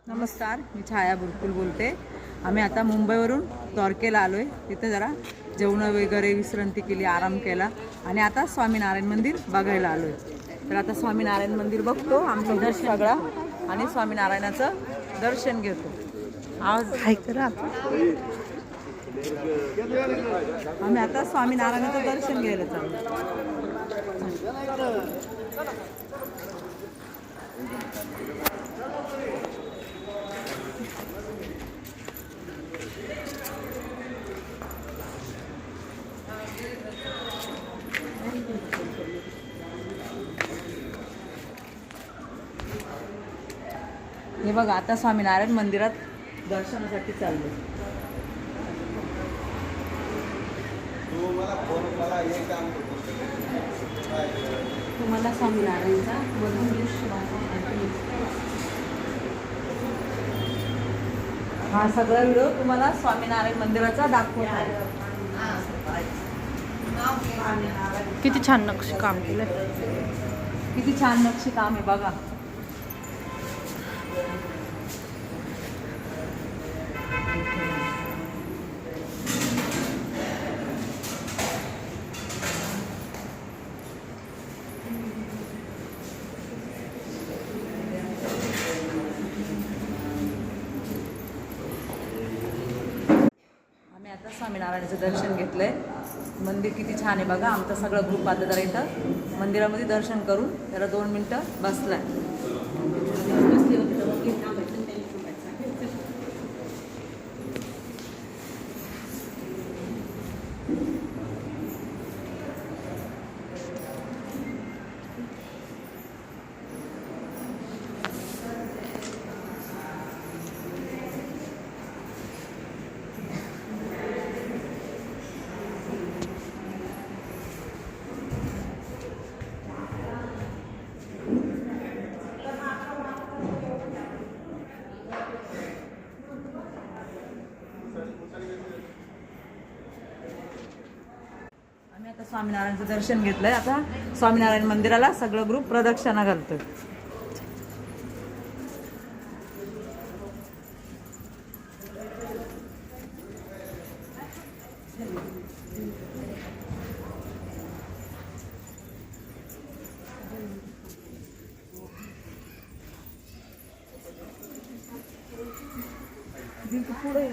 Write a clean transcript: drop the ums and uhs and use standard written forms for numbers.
नमस्कार, मी छाया बुरकुल बोलते. आम्ही आता मुंबईवरून द्वारकेला आलो आहे. तिथे जरा जेवण वगैरे विश्रांती केली, आराम केला आणि आता स्वामीनारायण मंदिर बघायला आलो आहे. तर आता स्वामीनारायण मंदिर बघतो आमचा दर्शन सगळा आणि स्वामीनारायणाचं दर्शन घेतो. आज हाय करा. आम्ही आता स्वामीनारायणाचं दर्शन घ्यायला चाललो. हे बघा आता स्वामीनारायण मंदिरात दर्शनासाठी चाललो. तुम्हाला स्वामीनारायणचा वरून दृश्य हा सगळा व्हिडिओ तुम्हाला स्वामीनारायण मंदिराचा दाखवत आहे. किती छान नक्षी काम केलं, किती छान नक्षी काम आहे बघा. आता स्वामीनारायणाचं दर्शन घेतलंय. मंदिर किती छान आहे बघा. आमचा सगळा ग्रुप आता जरा इथं मंदिरामध्ये दर्शन करून त्याला 2 मिनटं बसलाय. आम्ही आता स्वामीनारायणचं दर्शन घेतलंय. आता स्वामीनारायण मंदिराला सगळं ग्रुप प्रदक्षिणा घालतोय. पुढे